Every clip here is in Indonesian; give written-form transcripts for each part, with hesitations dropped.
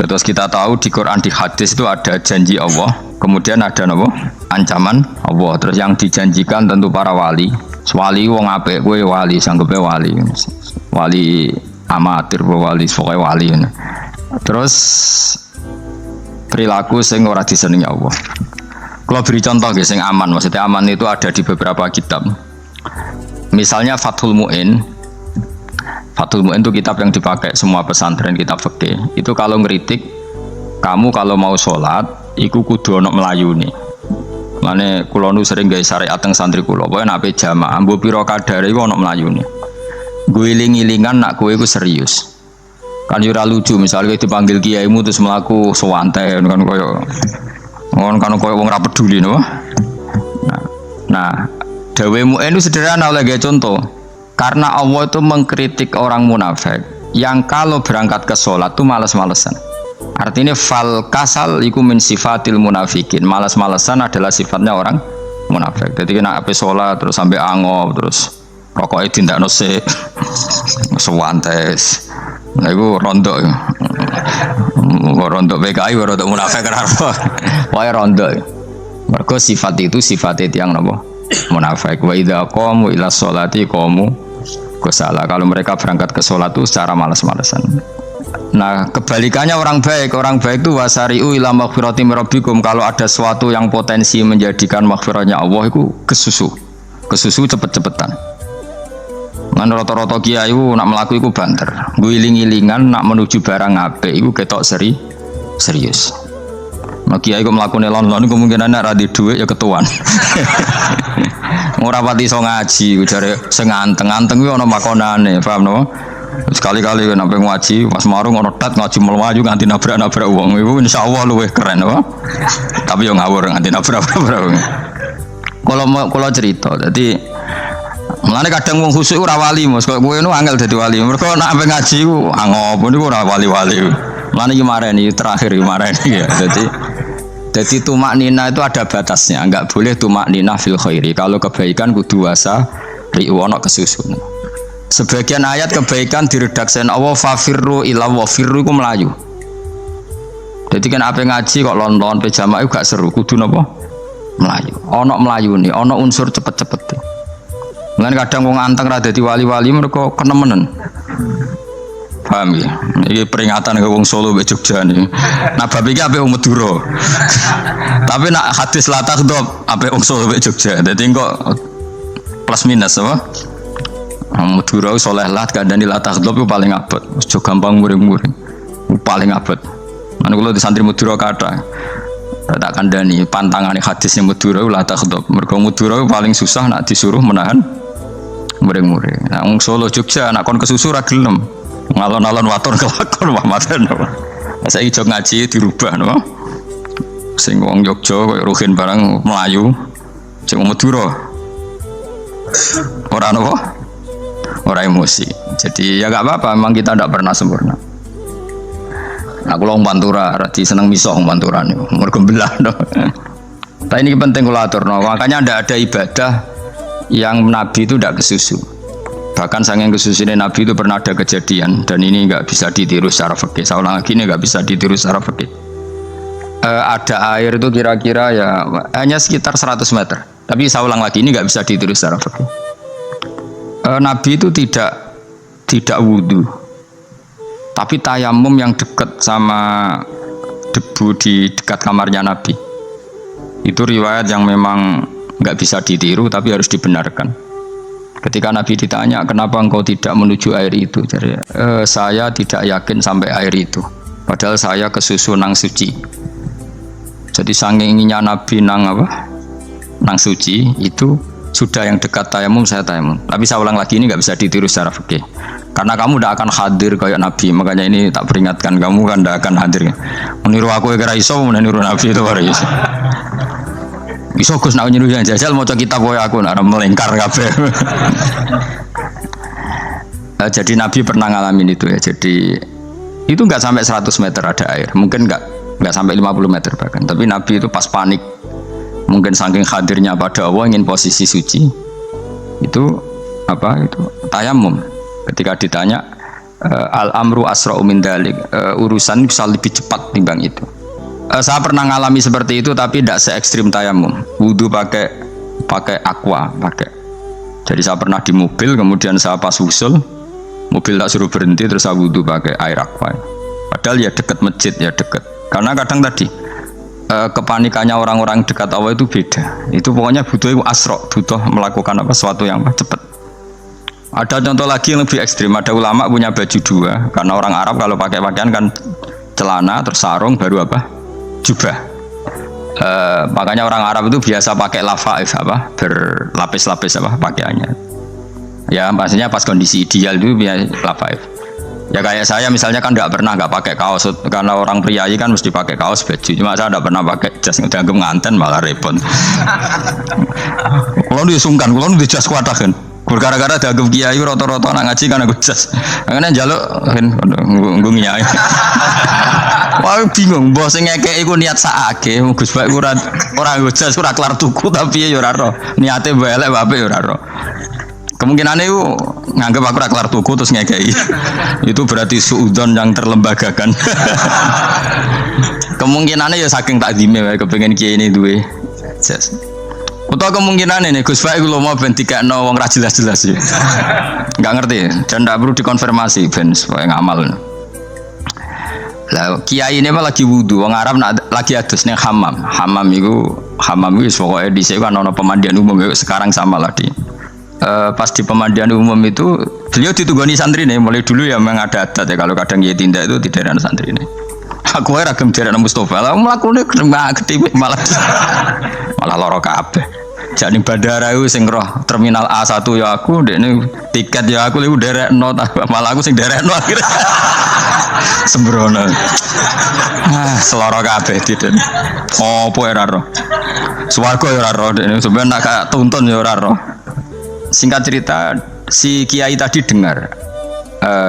Terus kita tahu di Quran di hadis itu ada janji Allah, kemudian ada apa? Ancaman Allah. Terus yang dijanjikan tentu para wali. Wali wong apik kowe wali, sanggepe wali. Wali amatir wali pokoke wali. Terus perilaku sing ora disenengi Allah. Kalau beri contoh guys, yang aman, maksudnya aman itu ada di beberapa kitab. Misalnya Fathul Mu'in. Fathul Mu'in itu kitab yang dipakai semua pesantren, kitab fikih. Itu kalau ngeritik, kamu kalau mau sholat, iku kudu ono melayuni. Mane kula nu sering gawe syariat teng santri kula, pokoke nek jamaah, mbok pira kadare iku ono melayuni. Guling-gilingan nak kowe iku serius. Kan yo ora lucu misalnya dipanggil kiaimu terus mlaku sewantai kan koyo kan koyo wong ora peduli no. Nah, dawe Mu'in itu sederhana oleh gawe contoh. Karena Allah itu mengkritik orang munafik yang kalau berangkat ke sholat itu malas-malesan. Artinya fal kasal iku min sifatil munafikin. Malas-malesan adalah sifatnya orang munafik. Jadi kena ape sholat terus sampai angop terus rokoknya tindak nose sewantes. Nah itu rontok. Rontok PKI rontok munafik kenapa? Wah rontok. Mergo sifat itu sifatnya yang napa? Munafik. Wa idza qamu ila sholati qamu kusala. Kalau mereka berangkat ke sholat itu secara malas-malesan. Nah, kebalikannya orang baik itu wasari'u ila maghfirati rabbikum. Kalau ada sesuatu yang potensi menjadikan maghfiratnya Allah itu kesusu cepet-cepetan. Ngan rata-rata kiai itu nak melaku itu banter. Guling-gilingan nak menuju barang apik itu ketok serius. Nek kiai kok mlakune lon-lon kemungkinan nek ra di dhuwit ya ketuan. Ora pati iso ngaji jare sing anteng-anteng kuwi ana makonane, paham no? Sekali-kali nek ngaji pas marung ana tat ngaji mlayu nganti nabrak-nabrak wong. Iku insyaallah luwih keren apa? Tapi yo ngawur nganti nabrak-nabrak wong. Kalau cerita, jadi mulane kadang wong khusuk ora wali, Mas. Kok kowe nu angel dadi wali. Mergo nek ape ngaji ku angop niku ora wali-wali. Mulane iki mareni terakhir iki mareni ya. Jadi tumak nina itu ada batasnya, enggak boleh tumak nina fil khairi. Kalau kebaikan kudu wasa riwono kesusun. Sebagian ayat kebaikan diredaksikan Allah fafirru ila wa firru ku melayu. Jadi kan apa ngaji kok lon-lon pejama itu gak seru, kudu napa? Melayu. Ono melayuni, ono unsur cepet-cepet. Mulane kadang wong anteng ra dadi wali-wali mereka kenemenen. Paham ya? Ini peringatan ke wong Solo mbek Jogja nih. Nah bab iki ape wong Madura. Tapi nak hadis la takhdhab ape wong Solo mbek Jogja. Dadi kok plus minus apa? Madura soleh lah kandhani la takhdhab itu paling abot. Aja gampang muring-muring. Paling abot. Mana kula di santri Madura kathah. Tak kandhani pantangane hadisnya Madura la takhdhab. Mergo Madura paling susah nak disuruh menahan muring-muring. Nah wong Solo Jogja nak kon kesusu ra gelem. Ngalon-alon waton kelakon Muhammadan. Saiki jog ngaji dirubah no. Sing wong Jogja koyo Ruhin barang Melayu, sing Madura. Ora napa? Ora emosi. Jadi ya enggak apa-apa, memang kita tidak pernah sempurna. Nah, kula wong Pantura radi seneng miso wong Pantura niku. Mergo belah no. Tapi ini penting kula aturno. Makanya ndak ada ibadah yang Nabi itu tidak kesusu. Bahkan saking kesusunya Nabi itu pernah ada kejadian dan ini nggak bisa ditiru secara fikih. Saya ulang lagi ini nggak bisa ditiru secara fikih. Ada air itu kira-kira ya hanya sekitar 100 meter. Tapi saya ulang lagi ini nggak bisa ditiru secara fikih. Nabi itu tidak wudhu, tapi tayamum yang dekat sama debu di dekat kamarnya Nabi. Itu riwayat yang memang nggak bisa ditiru tapi harus dibenarkan. Ketika Nabi ditanya, kenapa engkau tidak menuju air itu? Jadi, saya tidak yakin sampai air itu. Padahal saya kesusu nang suci. Jadi saking inginnya Nabi nang suci itu sudah yang dekat tayamum saya tayamum. Tapi saya ulang lagi ini nggak bisa ditiru secara fikih. Karena kamu tidak akan hadir kayak Nabi. Makanya ini tak peringatkan kamu kan tidak akan hadir. Meniru aku kira iso, meniru Nabi itu baru iso. Iso Gus nak nyuruh yang jajal maca kitab koyo aku nak melingkar kabeh. Jadi Nabi pernah ngalamin itu ya. Jadi itu enggak sampai 100 meter ada air. Mungkin enggak sampai 50 meter bahkan. Tapi Nabi itu pas panik. Mungkin saking hadirnya pada Allah ingin posisi suci. Itu tayamum. Ketika ditanya al amru asra'u min dalik. Urusan bisa lebih cepat timbang itu. Saya pernah ngalami seperti itu tapi tidak se ekstrim tayamum. Wudu pakai aqua, pakai. Jadi saya pernah di mobil, kemudian saya pas usul, mobil tak suruh berhenti, terus saya wudu pakai air aqua. Padahal ya dekat masjid, ya dekat. Karena kadang tadi kepanikannya orang-orang dekat Allah itu beda. Itu pokoknya butuh asro, butuh melakukan sesuatu yang cepat. Ada contoh lagi yang lebih ekstrim. Ada ulama punya baju dua, karena orang Arab kalau pakai pakaian kan celana, terus sarung, baru apa? Jubah. Makanya orang Arab itu biasa pakai lafaif berlapis-lapis pakaiannya. Ya maksudnya pas kondisi ideal itu biasa lafaif. Ya kayak saya misalnya kan nggak pakai kaos, karena orang priayi kan mesti pakai kaos baju. Cuma saya nggak pernah pakai jas, ngedagem nganten malah repot. Kalau disungkan, kalau dijas kuatah kan. Gara-gara dianggap kiai rata-rata nak ngaji kan aku jas. Makanya njaluk nggung nyai. Wah bingung, bos ngekek iku niat sakake, Gus Bak ora nggo jas ora kelar tuku tapi ya ora ro. Niate elek bape ya ora ro. Kemungkinannya itu nganggap aku kelar tuku terus ngekei. Itu berarti suudzon yang terlembagakan. Kemungkinannya ya saking takdime kepengen kiai ini duwe jas. Atau kemungkinan ini Gus Bak iku mau ben dikekno wong ra jelas-jelas ya. Enggak ngerti dan ndak perlu dikonfirmasi ben supaya ngamal. Lah kiai ini mah lagi wudu, wong Arab lagi adus ning hammam. Hammam iku pokoke dhisik kan ana pemandian umum sekarang sama lah di. Pas di pemandian umum itu beliau ditunggoni santri nih, mulai dulu ya memang ada adat ya kalau kadang dia tindak itu tidak ada santri nih. Aku ora gem derek Mustofa, lah mlakune gede malah loro kabeh. Jadi bandara itu sing roh terminal A1 ya aku, dekne tiket ya aku liku derekno, malah aku sing derekno akhirnya. Sembrono. Seloro kabeh diden. Opo ora roh. Swarga ya ora roh, dekne sampeyan nak tuntun ya ora roh. Singkat cerita, si kiai tadi dengar,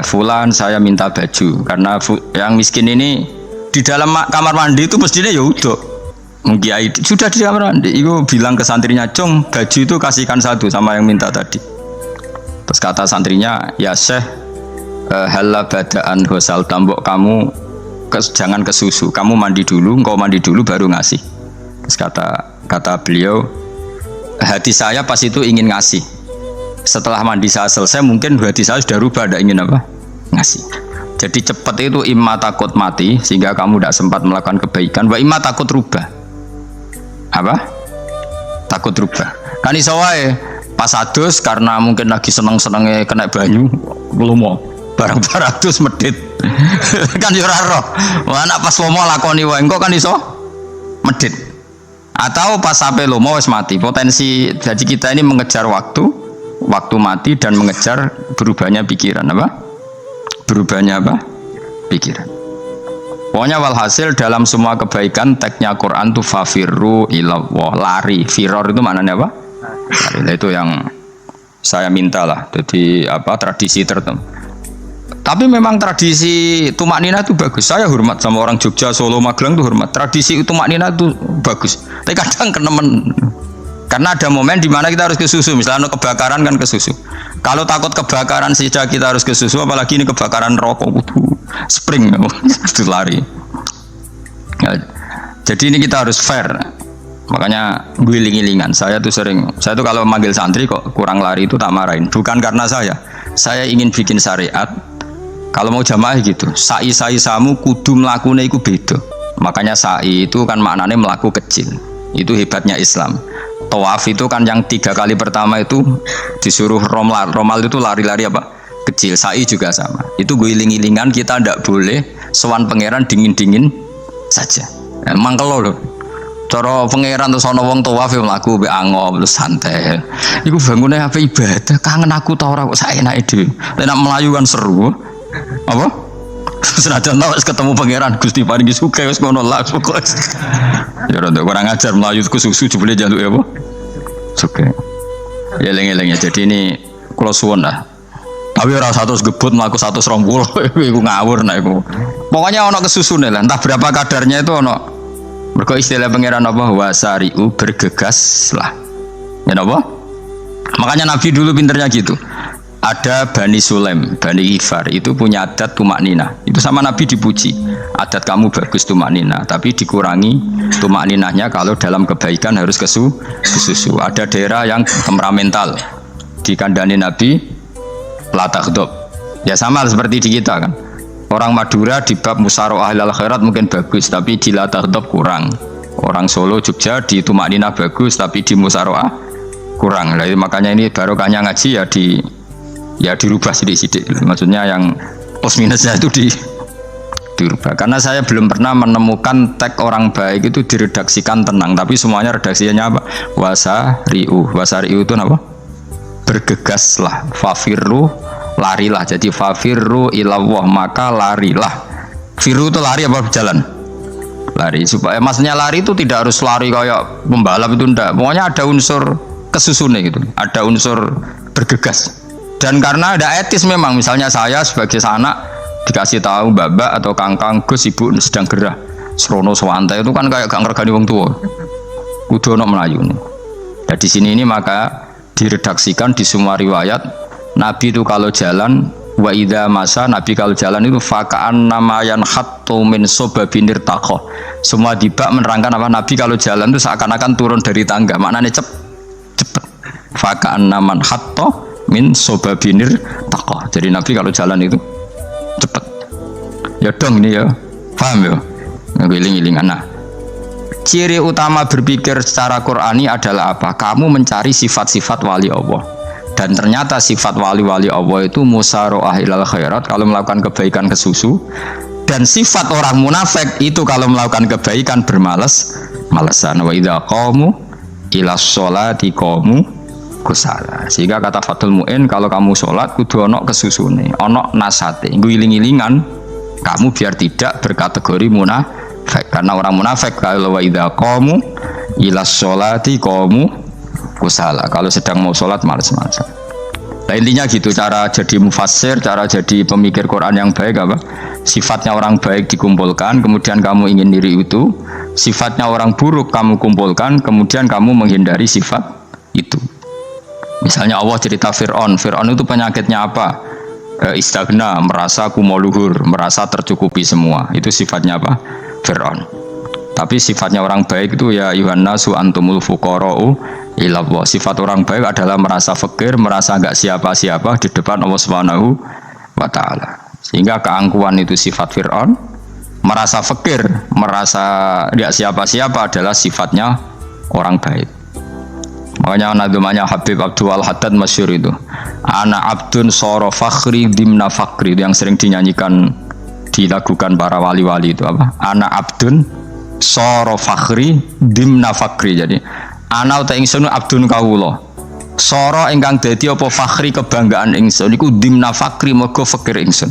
Fulan saya minta baju karena yang miskin ini di dalam kamar mandi itu mestinya ya udah. Kiai sudah di kamar mandi, itu bilang ke santrinya, Cung baju itu kasihkan satu sama yang minta tadi. Terus kata santrinya, ya Syekh, halla badaan hosal tambok kamu jangan ke susu, kamu mandi dulu, engkau mandi dulu baru ngasih. Terus kata beliau, hati saya pas itu ingin ngasih. Setelah mandi saya selesai mungkin hati saya sudah rubah, tidak ingin apa ngasih. Jadi cepat itu imma takut mati sehingga kamu tidak sempat melakukan kebaikan, wa imma takut rubah. Apa? Takut rubah. Kan iso wae pas adus karena mungkin lagi seneng-senenge kena banyu lumo barang-barang adus medit. Kan yo ora roh. Wah nek pas lomo lakoni wae engko kan iso medit. Atau pas sampai lomo wis mati. Potensi jadi kita ini mengejar waktu mati dan mengejar berubahnya pikiran apa? Berubahnya apa? Pikiran. Pokoknya walhasil dalam semua kebaikan teksnya Quran itu fafirru ilallah, lari. Firor itu maknanya apa? Lari. Nah, itu yang saya minta lah. Jadi apa tradisi tertentu. Tapi memang tradisi tumak nina itu bagus. Saya hormat sama orang Jogja, Solo, Magelang itu hormat. Tradisi tumak nina itu bagus. Tapi kadang kenemen. Karena ada momen di mana kita harus ke susu, misalnya kebakaran kan ke susu. Kalau takut kebakaran saja kita harus ke susu, apalagi ini kebakaran rokok, spring, itu lari. Ya, jadi ini kita harus fair. Makanya guling-gilingan. Saya tuh kalau manggil santri kok kurang lari itu tak marahin. Bukan karena saya ingin bikin syariat. Kalau mau jamaah gitu, sa'i samu kudu mlakune iku beda. Makanya sa'i itu kan maknanya melaku kecil. Itu hebatnya Islam. Tawaf itu kan yang 3 kali pertama itu disuruh romal itu lari-lari apa? Kecil. Sa'i juga sama. Itu guling-gilingan, kita ndak boleh sowan pangeran dingin-dingin saja. Emang kalau loh. Cara pangeran terus ana wong tawaf mlaku mbek angop terus santai. Iku bangune apa ibadah, kangen aku ta ora kok saenake dhewe. Nek melayu kan seru. Apa? Senajan tau ketemu pangeran Gusti paringi sugih wis ngono lah pokoke. Ya rada kurang ajar melayu ku susu jebule jaluk ya apa? Sugih. Ya eling-eling ya. Jadi ini kula suwun lah. Tapi ora 100 gebut mlaku 120 iku ngawur nek iku. Pokoknya ana kesusune lah, entah berapa kadarnya itu ana. Mergo istilah pangeran apa wasari'u bergegas lah. Ya apa? Makanya Nabi dulu pinternya gitu. ada Bani Sulaim, Bani Ifar itu punya adat tumak nina. Itu sama Nabi dipuji. Adat kamu bagus tumak nina, tapi dikurangi tumak ninahnya kalau dalam kebaikan harus kesusu. Ada daerah yang temperamental. Dikandani Nabi la taghdab. Ya sama seperti di kita kan. Orang Madura di bab musyawarah ahlul khairat mungkin bagus, tapi di la taghdab kurang. Orang Solo, Jogja di tumak nina bagus, tapi di musyawarah kurang. Jadi makanya ini barokahnya ngaji ya dirubah sidik-sidik, maksudnya yang plus minusnya itu dirubah. Karena saya belum pernah menemukan tag orang baik itu diredaksikan tenang, tapi semuanya redaksinya apa? Wasari'u itu apa? Bergegaslah, fafirru, larilah. Jadi fafirru ilallah, maka larilah. Firu itu lari apa berjalan? Lari, supaya maksudnya lari itu tidak harus lari kayak pembalap itu, enggak. Pokoknya ada unsur kesusunnya gitu, ada unsur bergegas. Dan karena ada etis memang, misalnya saya sebagai anak dikasih tahu babak atau kangkang Gus ibu sedang gerah serono swantai itu kan kayak gak ngergani wong tua kudu ono melayu nih. Dan di sini ini maka diredaksikan di semua riwayat Nabi itu kalau jalan wa idza masa, Nabi kalau jalan itu fakaan namayan hattu min sobabinir takho. Semua dibak menerangkan apa Nabi kalau jalan itu seakan-akan turun dari tangga, maknanya cepet fakaan naman hatto min sobabinir takoh. Jadi Nabi kalau jalan itu cepat. Ya dong ini ya, paham ya? Ngiling-ngilingan. Nah, ciri utama berpikir secara Qur'ani adalah apa? Kamu mencari sifat-sifat wali Allah. Dan ternyata sifat wali-wali Allah itu musyaroah ilal khairat, kalau melakukan kebaikan kesusu. Dan sifat orang munafik itu kalau melakukan kebaikan bermalas-malasan. Wa idza qamu ila sholati qamu kusala. Sehingga kata Fathul Mu'in, kalau kamu sholat kudu ono kesusune, ono nasate, ngiling-ngilingan kamu biar tidak berkategori munafik. Karena orang munafik kalau wa idza qamu ila sholati qamu kusala, kalau sedang mau sholat malas-malasan. Nah, intinya gitu cara jadi mufassir, cara jadi pemikir Quran yang baik apa? Sifatnya orang baik dikumpulkan, kemudian kamu ingin diri itu. Sifatnya orang buruk kamu kumpulkan, kemudian kamu menghindari sifat itu. Misalnya Allah cerita Fir'aun itu penyakitnya apa? Istighna, merasa kumoluhur, merasa tercukupi semua. Itu sifatnya apa? Fir'aun. Tapi sifatnya orang baik itu ya Yuhannasu antumul fuqara'u ilallah. Sifat orang baik adalah merasa fakir, merasa enggak siapa-siapa di depan Allah Subhanahu wa taala. Sehingga keangkuhan itu sifat Fir'aun, merasa fakir, merasa enggak siapa-siapa adalah sifatnya orang baik. Makanya nadumanya Habib Abdul Haddad masyhur itu. Ana abdun soro fakhri dimna fakri, itu yang sering dinyanyikan, dilakukan para wali-wali itu apa? Ana abdun soro fakhri dimna fakri. Jadi ana uta ingsun abdun kawula. Soro ingkang dadi apa fakhri kebanggaan ingsun iku dimna fakri mergo fakir ingsun.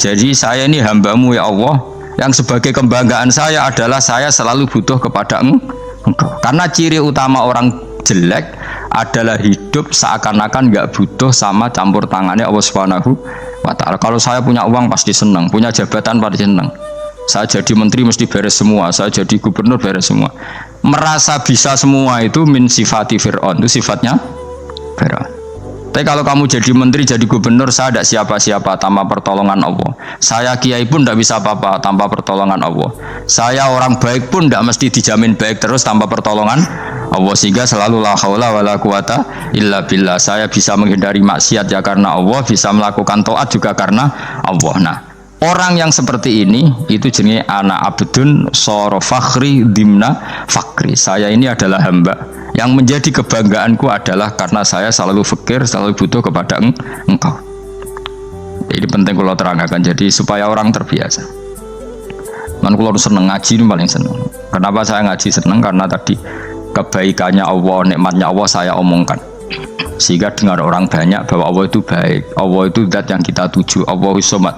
Jadi saya ini hambamu ya Allah, yang sebagai kebanggaan saya adalah saya selalu butuh kepada Engkau. Karena ciri utama orang jelek adalah hidup seakan-akan nggak butuh sama campur tangannya Allah Subhanahu wa taala. Kalau saya punya uang pasti senang, punya jabatan pasti senang. Saya jadi menteri mesti beres semua, saya jadi gubernur beres semua. Merasa bisa semua itu min sifati Fir'aun, itu sifatnya Fir'aun. Tapi kalau kamu jadi menteri, jadi gubernur, saya tidak siapa-siapa tanpa pertolongan Allah. Saya kiai pun tidak bisa apa-apa tanpa pertolongan Allah. Saya orang baik pun tidak mesti dijamin baik terus tanpa pertolongan Allah. Sehingga selalu la haula wala quwata illa billah. Saya bisa menghindari maksiat ya karena Allah, bisa melakukan taat juga karena Allah. Nah, orang yang seperti ini itu jenis ana abdun soro fakhri dimna fakri. Saya ini adalah hamba yang menjadi kebanggaanku adalah karena saya selalu fakir, selalu butuh kepada Engkau. Ini penting kalau terangkan, jadi supaya orang terbiasa. Man kalau seneng ngaji ini paling seneng. Kenapa saya ngaji seneng? Karena tadi kebaikannya Allah, nikmatnya Allah saya omongkan. Sehingga dengar orang banyak bahwa Allah itu baik, Allah itu zat yang kita tuju, Allahu Somad.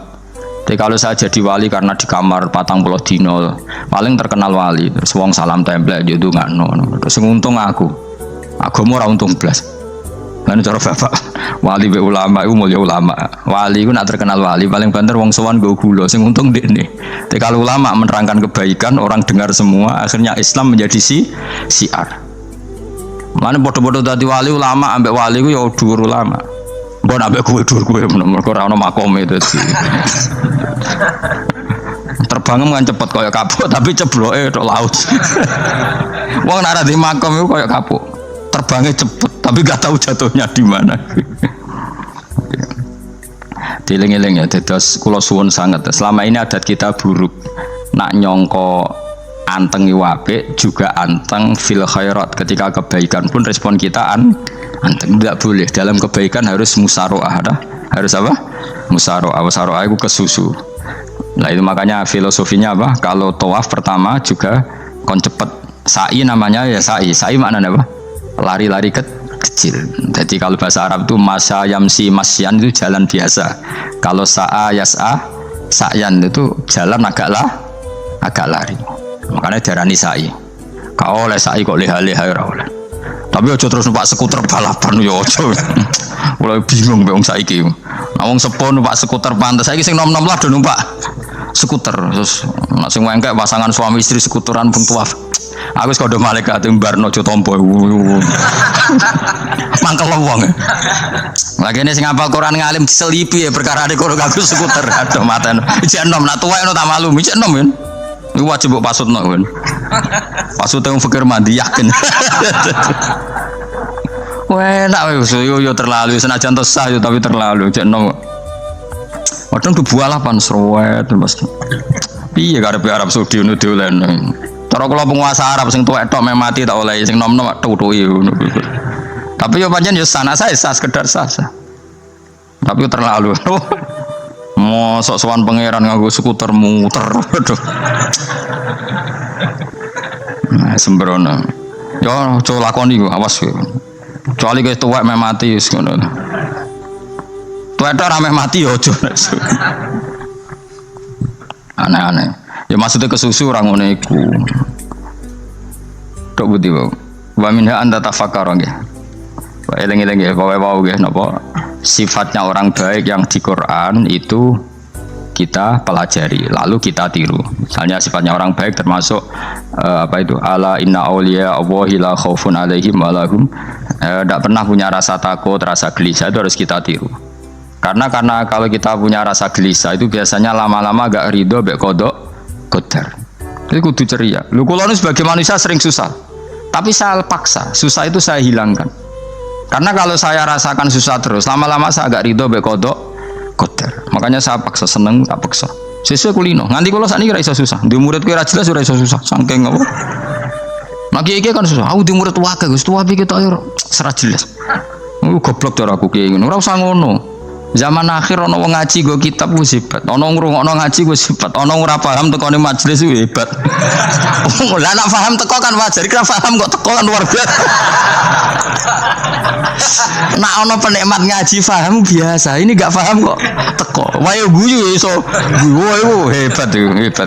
Tapi kalau saya jadi wali karena di kamar 40 dino paling terkenal wali, terus wong salam template itu nggak terus untung aku mau ora untung blas. Lan cara bapak wali be ulama itu mulia ulama, wali itu nak terkenal wali paling banter wong sowan go gula, sing untung dekne. Tapi kalau ulama menerangkan kebaikan orang dengar semua, akhirnya Islam menjadi siar. Mana bodoh-bodoh tadi wali ulama ambek wali itu ya dhuwur ulama. Mbok nambah kowe dhuwur kowe mergo ora ono makome dadi. Terbang kan cepet kaya kapuk tapi cebloke tok laut. Wong nek ora di makom iku kaya kapuk. Terbangnya cepet tapi gak tahu jatuhnya di mana. Dieling-eling ya, dados kula suwun sangat. Selama ini adat kita buruk. Nak nyongko anteng apik juga anteng fil khairat. Ketika kebaikan pun respon kita anteng. Tidak boleh. Dalam kebaikan harus musaroah. Harus apa? Musaroah. Musaroah itu kesusu. Nah itu makanya filosofinya apa? Kalau tawaf pertama juga kon cepet. Sa'i namanya ya sa'i. Sa'i maknanya apa? Lari-lari kecil. Jadi kalau bahasa Arab itu masa yamsi masyan itu jalan biasa. Kalau sa'a yas'a sa'yan itu jalan agak lari. Makanya darani sa'i. Kau oleh sa'i kok leha-leha ora oleh. Tapi aja terus numpak skuter balapan yo aja. Mulai bingung wong saiki. Nah wong sepo numpak skuter pantes saiki sing nom-nom lah do numpak skuter. Terus nek sing wengkek pasangan suami istri skuteran pun tuaf. Aku wis kodho malaikat mbarno aja tampa. Mangkel wong. Lagi ini sing hafal Quran ngalim diselipi ya perkara ade kono kanggo skuter. Aduh maten. Ijek enom nak tuwek tak malu. Ijek enom kan. Iku wajib mbok pasutno kan. Pasute wong fikir mandi yakin. Wah, nak yo terlalu senajan sah yo tapi terlalu. Ijek enom. Padahal kebualah pan serwet Mas. Piye karepe Arab Saudi ngono diolen. Cara kula penguasa Arab sing tuwek tok meh mati tak oleh sing nom-nom tutuki ngono. Tapi yo pancen yo sana saya sah sekedar sah. Tapi terlalu. Mosok sowan pangeran nganggo skuter muter. Aduh. Nah, sembrono. Yo aja lakoni ku, awas kowe. Kecuali kowe tuwek meh mati wis ngono. Tuwek tok ora meh mati yo aja. Aneh-aneh. Ya maksudnya kesusu orang ngono iku. Tok budi wae. Wa minha anta tafakkar nggih. Wa eling-eling nggih, kowe wau nggih napa sifatnya orang baik yang di Quran itu kita pelajari, lalu kita tiru. Misalnya sifatnya orang baik termasuk apa itu? Ala inna auliya Allahi la khaufun alaihim wa lahum tidak pernah punya rasa takut, rasa gelisah, itu harus kita tiru. Karena kalau kita punya rasa gelisah itu biasanya lama-lama agak ridho mbek kodok kodar. Jadi kudu ceria. Lu kula sebagai manusia sering susah. Tapi saya paksa, susah itu saya hilangkan. Karena kalau saya rasakan susah terus, lama-lama saya agak ridho mbek kodok kodar. Makanya saya paksa, seneng tak paksa. Sesuai kulino. Nganti kula sakniki ora iso susah. Di murid kowe ora jelas ora iso susah. Saking apa? Maki iki kan susah. Aku di murid wae Gus, tuwa iki tok yo ora jelas. Goblok cara aku ki ngono. Ora usah ngono. Zaman akhir ono wong ngaji go kitab wis hebat. Ono ngrungokno ngaji wis hebat. Ono ora paham tekone majelis wis hebat. Lah nek paham teko kan wajar, kira paham kok teko kan luar biasa. Nak ono penikmat ngaji paham biasa. Ini enggak paham kok teko. Wae guyu iso. Guyu hebat itu, hebat.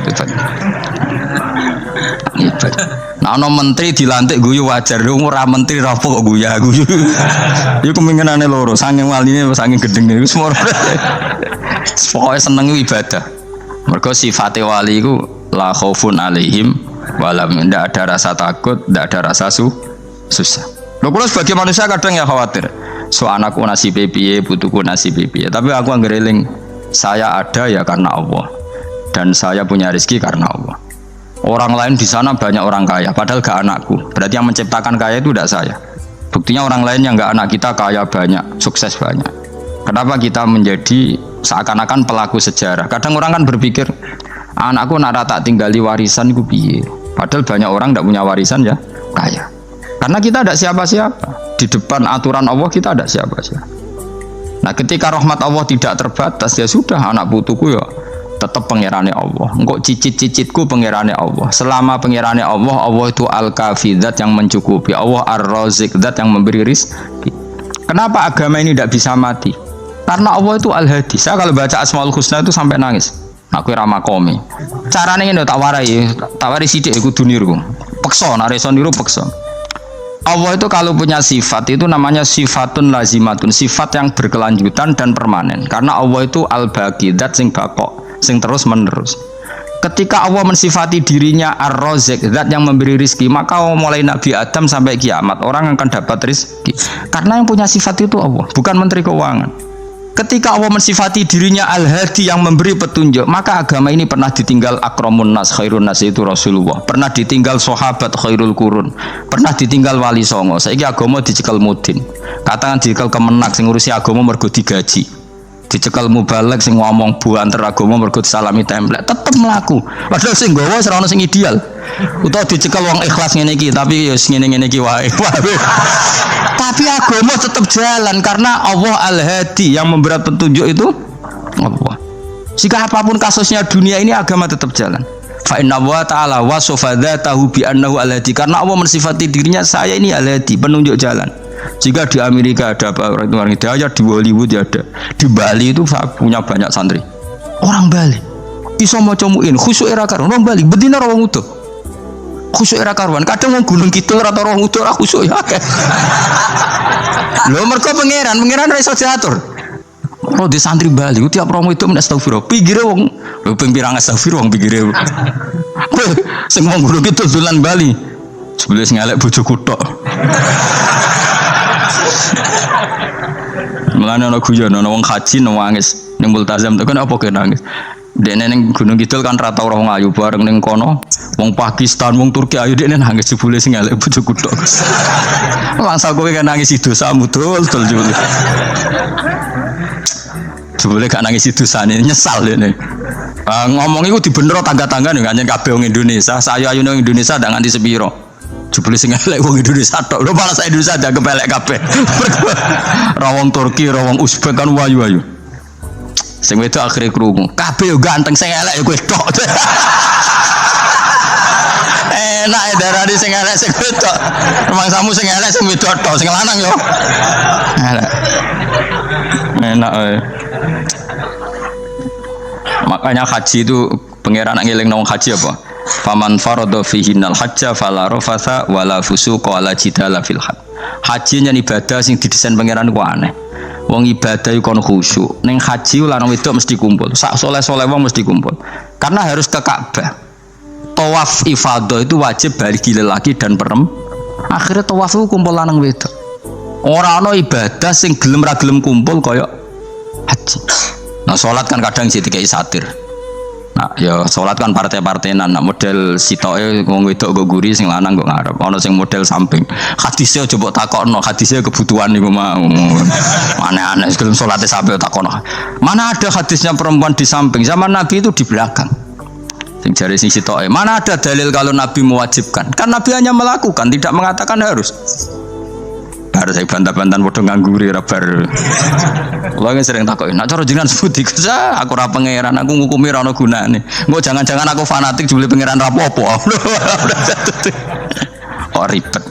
Hebat. Nah, ono menteri dilantik guyu wajar, ora menteri ra kok guyu. Iku kemungkinane loro, saking waline saking gedenge iku semua. Pokoke seneng ibadah. Mergo sifate wali iku la khaufun alaihim walam, ndak ada rasa takut, ndak ada rasa susah. Lho kula sebagai manusia kadang ya khawatir. So anakku nasibe piye, putuku nasibe piye. Tapi aku anggereling saya ada ya karena Allah. Dan saya punya rezeki karena Allah. Orang lain di sana banyak orang kaya, padahal gak anakku. Berarti yang menciptakan kaya itu tidak saya. Buktinya orang lain yang gak anak kita kaya banyak, sukses banyak. Kenapa kita menjadi seakan-akan pelaku sejarah? Kadang orang kan berpikir, anakku nak tak tinggali warisan ku piye. Padahal banyak orang tidak punya warisan ya kaya. Karena kita tidak siapa-siapa. Di depan aturan Allah kita tidak siapa-siapa. Nah ketika rahmat Allah tidak terbatas, ya sudah anak putuku ya tetap pengirannya Allah. Engkau cicit-cicitku pengirannya Allah. Selama pengirannya Allah, Allah itu al-kafi, zat yang mencukupi. Allah ar-razik, zat yang memberi rizki. Kenapa agama ini tidak bisa mati? Karena Allah itu al-hadi. Saya kalau baca Asmaul Husna itu sampai nangis. Aku rama komi. Caranya ini tak warai sidik aku duniru. Pekso, nareson niru pekso. Allah itu kalau punya sifat itu namanya sifatun lazimatun, sifat yang berkelanjutan dan permanen. Karena Allah itu al-baqi, zat sing bakok, sing terus menerus. Ketika Allah mensifati dirinya ar-razik, zat yang memberi rizki, maka mulai Nabi Adam sampai kiamat orang akan dapat rizki. Karena yang punya sifat itu Allah, bukan menteri keuangan. Ketika Allah mensifati dirinya Al-Hadi yang memberi petunjuk, maka agama ini pernah ditinggal akramun nas, khairun nas itu Rasulullah. Pernah ditinggal sahabat khairul qurun. Pernah ditinggal wali songo. Saiki agama dicekel mudin. Katakan dicekel kemenak sing ngurusi agama mergo digaji. Dicekel mubalek sing ngomong buanter agama mergo disalami template. Tetep mlaku. Padahal sing nggawa ora ono sing ideal. Utawa dicekel wong ikhlas ngene iki, tapi ya ngene-ngene iki wae. Tapi agama tetap jalan karena Allah Al-Hadi yang memberi petunjuk itu Allah. Jika apapun kasusnya dunia ini agama tetap jalan. Fa inna wa ta'ala wasafa dzatahu bi annahu Al-Hadi karena Allah mensifati dirinya saya ini Al-Hadi, penunjuk jalan. Jika di Amerika ada apa orang hidayah, di Hollywood ada, di Bali itu punya banyak santri. Orang Bali iso maca muin khusyuk era karuan orang Bali bedina wong utuh. Khusyuk era karuan kadang wong Gunung Kidul atau orang utuh ora khusyuk ya akeh. Lho mergo pangeran ora iso diatur. Oh di santri Bali tiap romo itu men astagfirullah. Pinggire wong lho ping pirang astagfirullah wong pinggire. Sing wong Gunung Kidul dolan Bali. Sebelum ngelek bojoku tok. Mulane ana guyon ana wong haji nangis ning multazam tekan apa ke nangis. Dene ning Gunung Kidul kan rata ora wong ayu bareng ning kono wong Pakistan wong Turki ayu dene nangis jebule sing elek bojoku tok. Langsung kowe kan nangis dosamu dul jebule. Jebule gak nangis dosane nyesal dene. Ngomong iku dibenero tangga-tangga ning kanjen kabeh wong Indonesia, sayu-ayu ning Indonesia ndak nganti sepiro. Jebule sing elek wong Indonesia tok. Lho malah sak Indonesia aja kepelek kabeh. Ra wong Turki, ra wong Uzbek kan wayu-wayu. Sing wedok akhire krungu. Kabeh yo ganteng sing elek yo kowe tok. Enak e darani sing elek sing wedok. Rumangsamu sing elek sing wedok tok, sing lanang yo. Elek. Enak e. Makanya haji itu pangeran ngeling nang haji apa? Faman farada fihinnal hajja fala rafatha wala fusuqa wala jidala fil hajj. Haji nya ibadah sing didesain pangeran ku aneh. Wong ibadah iku kon khusyuk. Ning haji lanang wedok mesti kumpul. Sak soleh-soleh wong mesti kumpul. Karena harus ke Ka'bah. Tawaf ifadah itu wajib bagi lelaki dan perempuan. Akhirnya tawaf itu kumpul lanang wedok. Ora ana ibadah sing gelem ra gelem kumpul kaya haji. Nah salat kan kadang sih dikai satir. Nah, ya sholat kan partai-partainan. Nah, model sitoke wong wedok go guri sing lanang go ngarep. Ana sing model samping. Hadise coba takokno, hadise kebutuhan niku mau. Aneh-aneh sebelum salate sampai takokno. Mana ada hadisnya perempuan di samping? Zaman Nabi itu di belakang. Sing jare sing sitoke. Mana ada dalil kalau Nabi mewajibkan? Kan Nabi hanya melakukan, tidak mengatakan harus. Harus saya bantah-bantahan padha ngangguri ra bar. Kula sering takoki, nek cara jenengan sebut iku aku ora pangeran, aku ngukumi ora ono gunane. Engko jangan-jangan aku fanatik jebule pangeran ra apa-apa. Oh ribet.